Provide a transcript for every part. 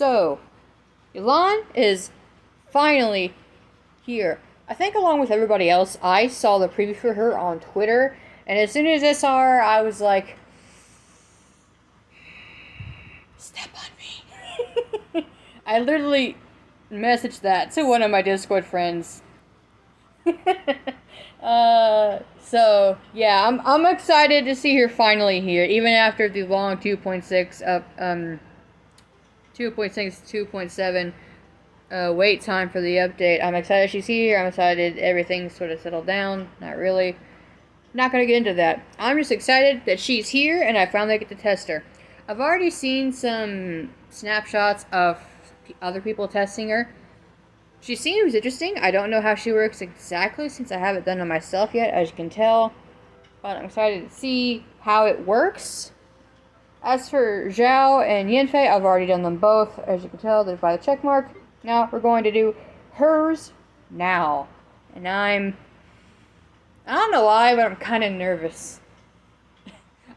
So, Yelan is finally here. I think along with everybody else, I saw the preview for her on Twitter, and as soon as I saw her, I was like, step on me. I literally messaged that to one of my Discord friends. So yeah, I'm excited to see her finally here, even after the long 2.6 2.7 wait time for the update. I'm excited she's here. I'm excited everything's sort of settled down. Not really. Not gonna get into that. I'm just excited that she's here and I finally get to test her. I've already seen some snapshots of other people testing her. She seems interesting. I don't know how she works exactly since I haven't done it myself yet, as you can tell. But I'm excited to see how it works. As for Zhao and Yanfei, I've already done them both. As you can tell, they're by the check mark. Now we're going to do hers now. And I don't know why, but I'm kind of nervous.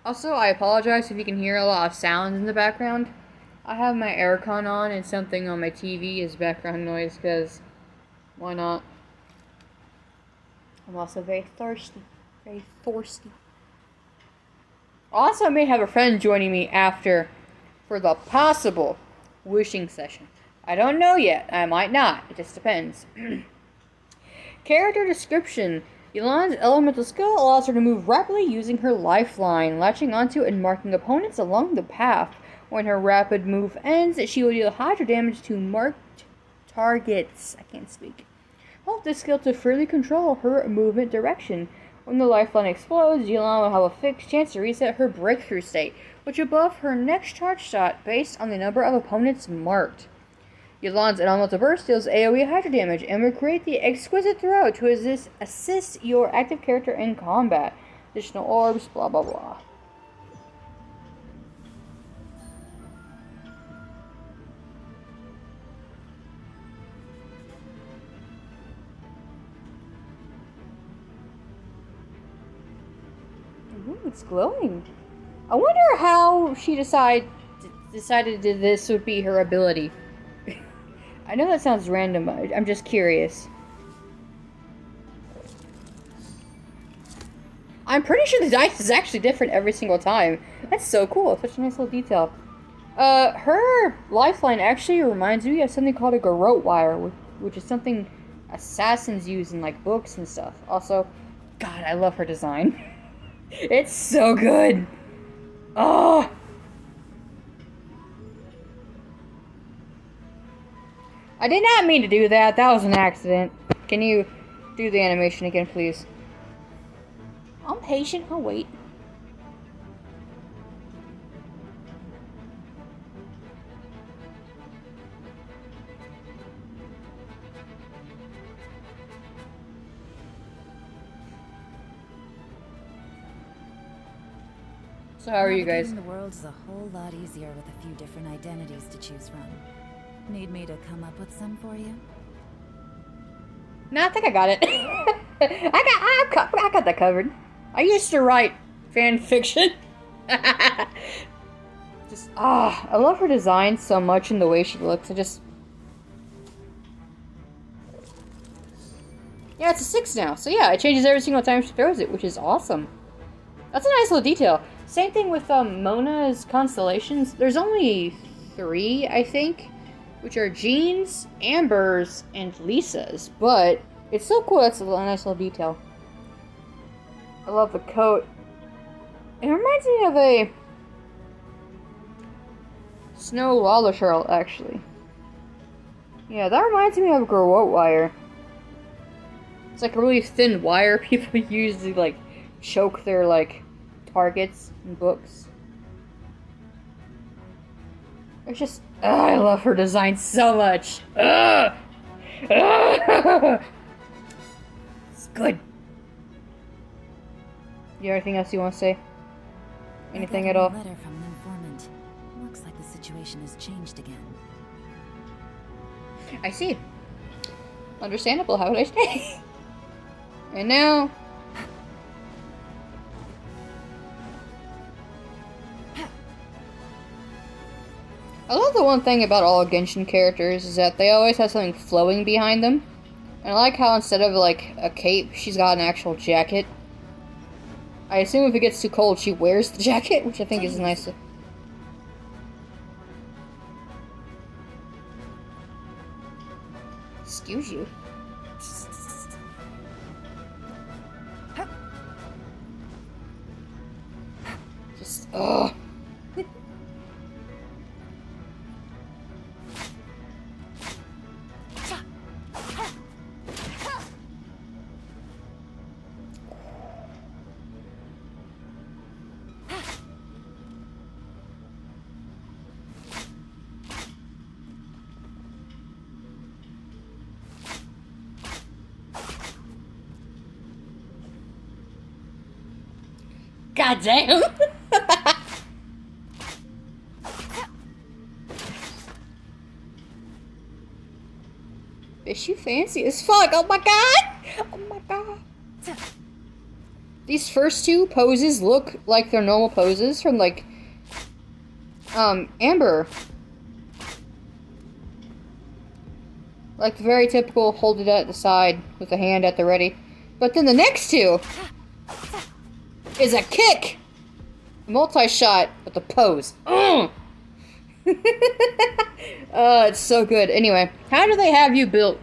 Also, I apologize if you can hear a lot of sounds in the background. I have my aircon on and something on my TV is background noise because why not? I'm also very thirsty. Very thirsty. Also, I may have a friend joining me after for the possible wishing session. I don't know yet. I might not. It just depends. Character description. Yelan's elemental skill allows her to move rapidly using her lifeline, latching onto and marking opponents along the path. When her rapid move ends, she will deal hydro damage to marked targets. I can't speak. Hold this skill to freely control her movement direction. When the lifeline explodes, Yelan will have a fixed chance to reset her breakthrough state, which will buff her next charge shot based on the number of opponents marked. Yelan's elemental burst deals AoE hydro damage and will create the exquisite throw to assist your active character in combat. Additional orbs, blah blah blah. Ooh, it's glowing. I wonder how she decided this would be her ability. I know that sounds random, but I'm just curious. I'm pretty sure the dice is actually different every single time. That's so cool. Such a nice little detail. Her lifeline actually reminds me of something called a garrote wire, which is something assassins use in like books and stuff. Also, God, I love her design. It's so good. Oh. I did not mean to do that. That was an accident. Can you do the animation again, please? I'm patient. I'll wait. So how are you guys? The world's a whole lot easier with a few different identities to choose from. Need me to come up with some for you? No, I think I got it. I got that covered. I used to write fan fiction. I love her design so much and the way she looks. Yeah, it's a 6 now. So yeah, it changes every single time she throws it, which is awesome. That's a nice little detail. Same thing with Mona's constellations. There's only 3, I think, which are Jean's, Amber's, and Lisa's. But it's so cool. That's a nice little detail. I love the coat. It reminds me of a Snow Lawler Shirl, actually. Yeah, that reminds me of a garrote wire. It's like a really thin wire people use to like choke their like targets in books. It's just, I love her design so much. It's good. You have anything else you want to say? Anything at all? Letter from an informant. Looks like the situation has changed again. I see. Understandable. Have a nice day. And now. I love the one thing about all Genshin characters is that they always have something flowing behind them. And I like how instead of like a cape, she's got an actual jacket. I assume if it gets too cold, she wears the jacket, which I think is nice. Excuse you. Just, ugh. God damn! Bitch, you fancy as fuck! Oh my god! Oh my god! These first two poses look like their normal poses from, like, Amber. Like the very typical hold it at the side with the hand at the ready. But then the next two is a kick! Multi-shot with a pose. It's so good. Anyway, how do they have you built?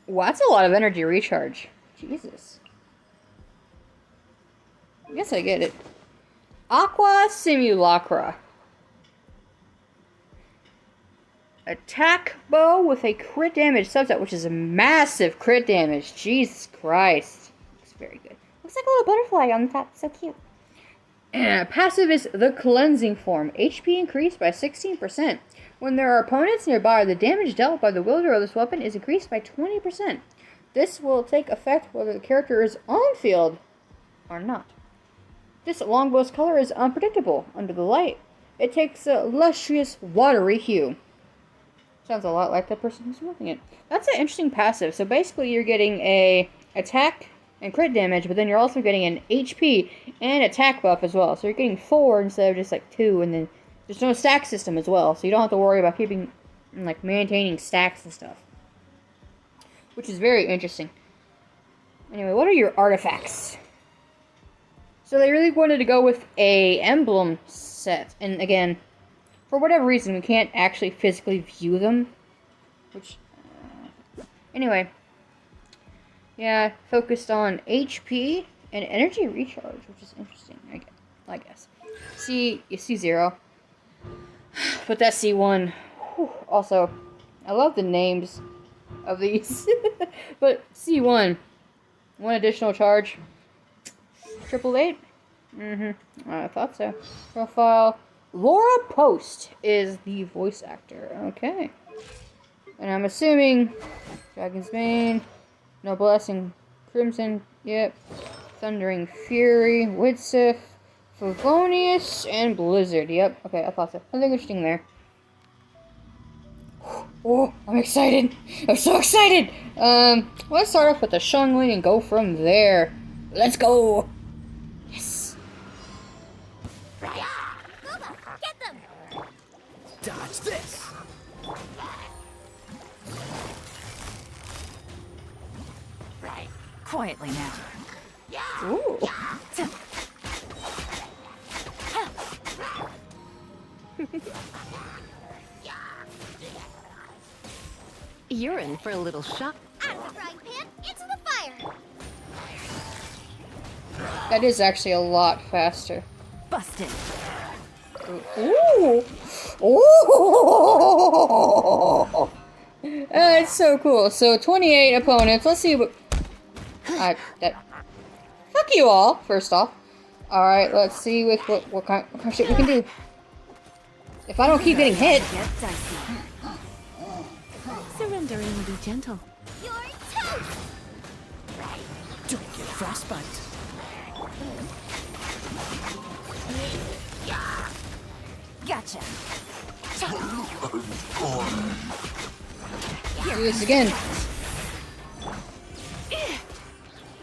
Wow, that's a lot of energy recharge. Jesus. I guess I get it. Aqua Simulacra. Attack bow with a crit damage subset, which is a massive crit damage. Jesus Christ. Looks very good. Looks like a little butterfly on the top. So cute. Passive is the cleansing form. HP increased by 16%. When there are opponents nearby, the damage dealt by the wielder of this weapon is increased by 20%. This will take effect whether the character is on field or not. This longbow's color is unpredictable under the light. It takes a lustrous, watery hue. Sounds a lot like the person who's wielding it. That's an interesting passive. So basically you're getting a attack and crit damage, but then you're also getting an HP and attack buff as well. So you're getting 4 instead of just like 2, and then there's no stack system as well. So you don't have to worry about keeping, like, maintaining stacks and stuff. Which is very interesting. Anyway, what are your artifacts? So they really wanted to go with a emblem set. And again, for whatever reason, we can't actually physically view them. Which, anyway. Yeah, focused on HP and energy recharge, which is interesting, I guess. You see 0. But that's C1. Whew. Also, I love the names of these. But C1. 1 additional charge. 888? I thought so. Profile. Laura Post is the voice actor. Okay. And I'm assuming Dragon's Bane, No Blessing, Crimson, yep. Thundering Fury, Widsith, Favonius, and Blizzard, yep. Okay, I thought so. Something interesting there. Oh, I'm excited. I'm so excited. Let's start off with the Shungling and go from there. Let's go. Yes. Get them! Dodge this! Quietly now. Ooh. You're in for a little shock. Out of the frying pan, into the fire! That is actually a lot faster. Busted. Ooh! Ooh! It's so cool. So 28 opponents. Let's see what. Fuck you all. First off. All right. Let's see with what kind of shit we can do. If I don't keep getting hit. Get dicey. Surrendering will be gentle. You're toast! Don't get frostbite. Gotcha. Do this again.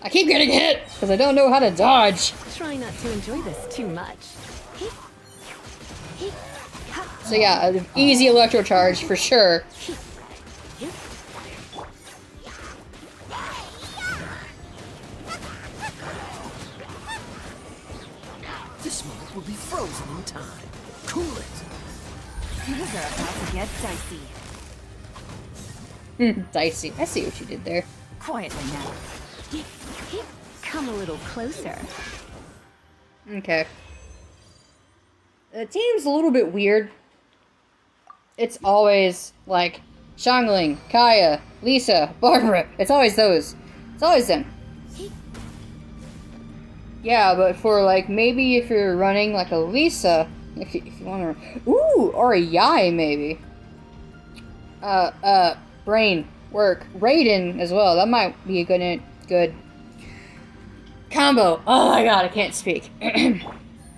I keep getting hit because I don't know how to dodge. try not to enjoy this too much. So yeah, an easy electro charge for sure. This moment will be frozen in time. Cool it. Things are about to get dicey. Dicey. I see what you did there. Quietly now. Come a little closer. Okay. The team's a little bit weird. It's always like Xiangling, Kaya, Lisa, Barbara. It's always those. It's always them. Yeah, but for like maybe if you're running like a Lisa, if you want to, ooh, or a Yai maybe. Brain work, Raiden as well. That might be a good combo. Oh my god, I can't speak.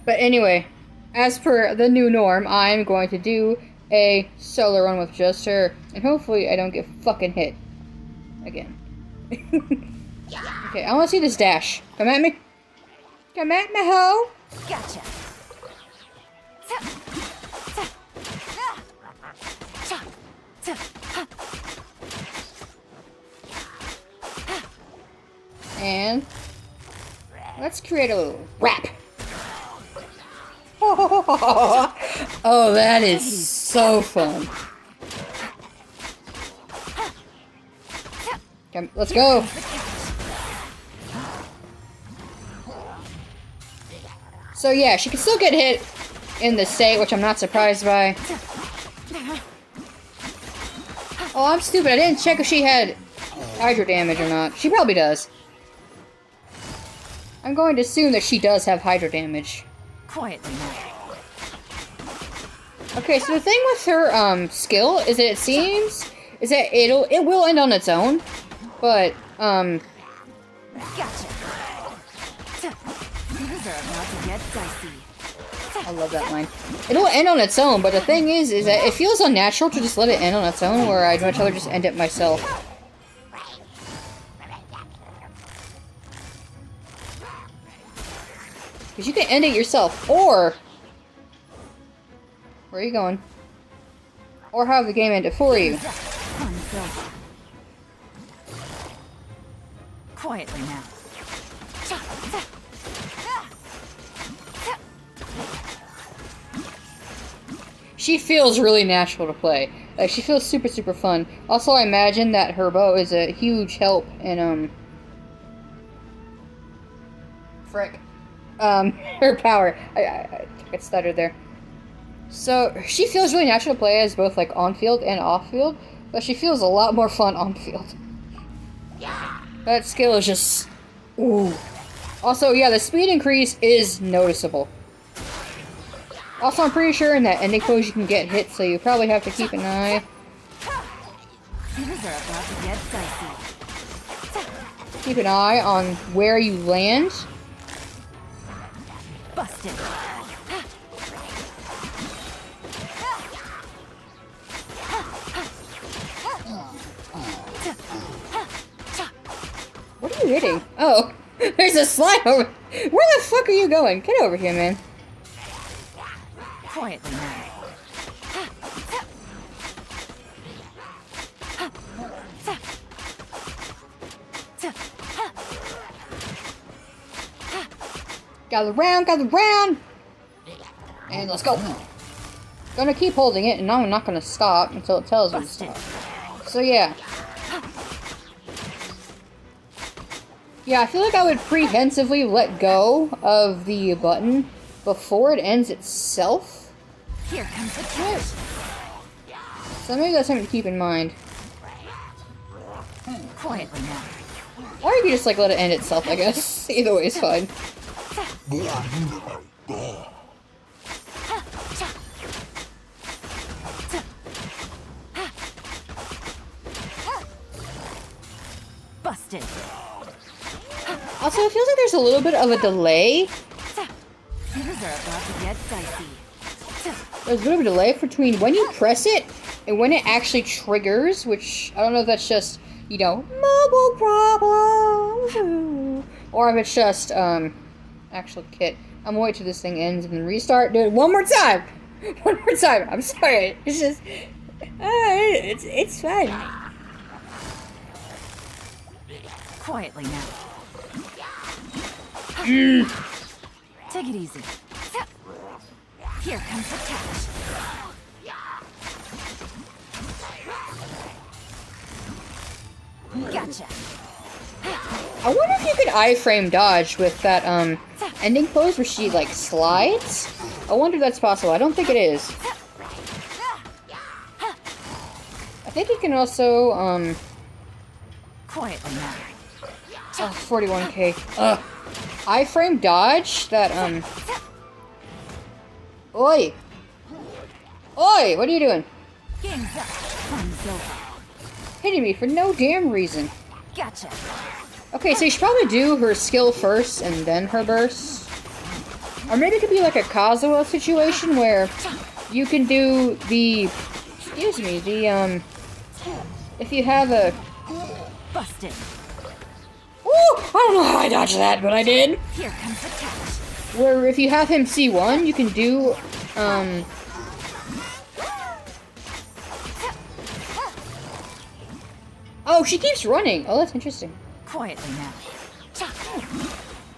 But anyway, as per the new norm, I'm going to do a solo run with just her, and hopefully I don't get fucking hit again. Okay, I want to see this dash. Come at me. Come at me, ho. Gotcha. And let's create a little rap. Oh, that is so fun. Come, let's go. So yeah, she can still get hit in the state, which I'm not surprised by. Oh, I'm stupid. I didn't check if she had hydro damage or not. She probably does. I'm going to assume that she does have hydro damage. Quietly now. Okay, so the thing with her skill is that it will end on its own, but Gotcha. Things are about to get dicey. I love that line. It'll end on its own, but the thing is that it feels unnatural to just let it end on its own, where I'd much rather just end it myself. Because you can end it yourself, or... Where are you going? Or have the game end it for you. Quietly now. She feels really natural to play. Like, she feels super, super fun. Also, I imagine that her bow is a huge help in, frick. Her power. I get stuttered there. So, she feels really natural to play as both, like, on-field and off-field, but she feels a lot more fun on-field. That skill is just... Ooh. Also, yeah, the speed increase is noticeable. Also, I'm pretty sure in that ending pose you can get hit, so you probably have to keep an eye. Things are about to get dicey. Keep an eye on where you land. Busted. What are you hitting? Oh, there's a slime over. Where the fuck are you going? Get over here, man. Quietly now. Gather round, gather round! And let's go. Gonna keep holding it, and I'm not gonna stop until it tells me to stop. So yeah. Yeah, I feel like I would prehensively let go of the button before it ends itself. Here comes the catch. So maybe that's something to keep in mind. Quietly now. Or you could just like let it end itself, I guess. Either way is fine. Busted. Also, it feels like there's a little bit of a delay. Things are about to get dicey. There's a bit of a delay between when you press it and when it actually triggers, which I don't know if that's just, you know, mobile problems, or if it's just, I actual kit. I'm gonna wait till this thing ends and then restart. Do it one more time! One more time! I'm sorry. It's just... it's fine. Quietly now. Take it easy. Here comes the catch. Gotcha. I wonder if you could iframe dodge with that, ending pose where she, like, slides? I wonder if that's possible. I don't think it is. I think you can also, Quietly now. 41k. Iframe dodge? That, Oi! Oi! What are you doing? Game's up. Fun's over. Hitting me for no damn reason. Gotcha. Okay, so you should probably do her skill first and then her burst. Or maybe it could be like a Kazuha situation where you can do the... Excuse me, the, if you have a... Busted. Ooh! I don't know how I dodged that, but I did. Here comes the catch. Where if you have him C1, you can do, Oh, she keeps running. Oh, that's interesting. Quietly now.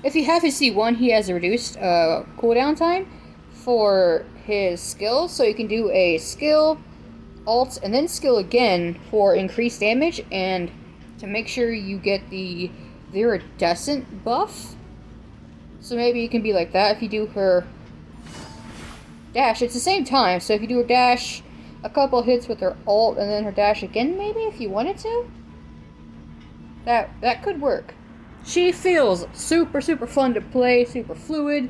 If you have his C1, he has a reduced cooldown time for his skills, so you can do a skill, alt, and then skill again for increased damage, and to make sure you get the iridescent buff. So maybe you can be like that if you do her dash. It's the same time, so if you do her dash, a couple hits with her alt, and then her dash again, maybe, if you wanted to. That could work. She feels super, super fun to play, super fluid.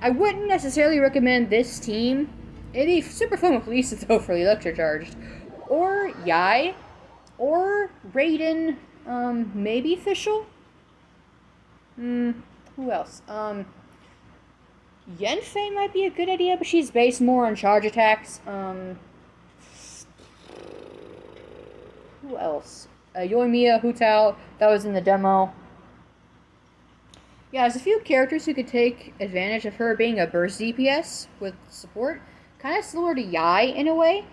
I wouldn't necessarily recommend this team. It'd be super fun with Lisa, though, for the Electro Charged. Or Yai. Or Raiden. Maybe Fischl? Who else? Yenfei might be a good idea, but she's based more on charge attacks. Who else? Yoimiya, Hu Tao, that was in the demo. Yeah, there's a few characters who could take advantage of her being a burst DPS with support. Kind of similar to Yai in a way.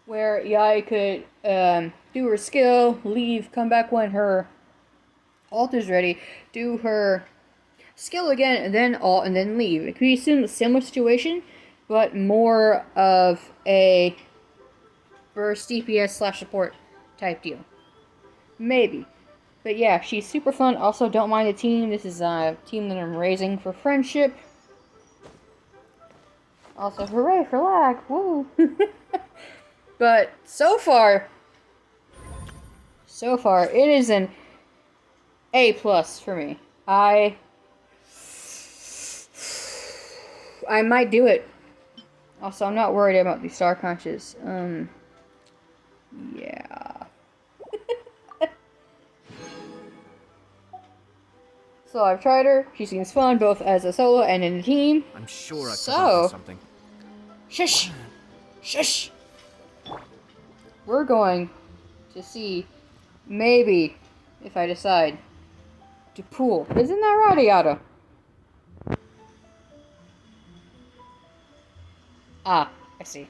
Where Yai could do her skill, leave, come back when her ult is ready, do her skill again, and then ult, and then leave. It could be a similar situation, but more of a burst DPS / support type deal. Maybe. But yeah, she's super fun. Also, don't mind the team. This is a team that I'm raising for friendship. Also, hooray for lag. Woo! But so far, it is an A+ for me. I might do it. Also, I'm not worried about these star crunches. Yeah. So I've tried her. She seems fun both as a solo and in a team. I'm sure I could help with something. Shush! Shush! We're going to see, maybe, if I decide to pool. Isn't that right, Ayada? Ah, I see.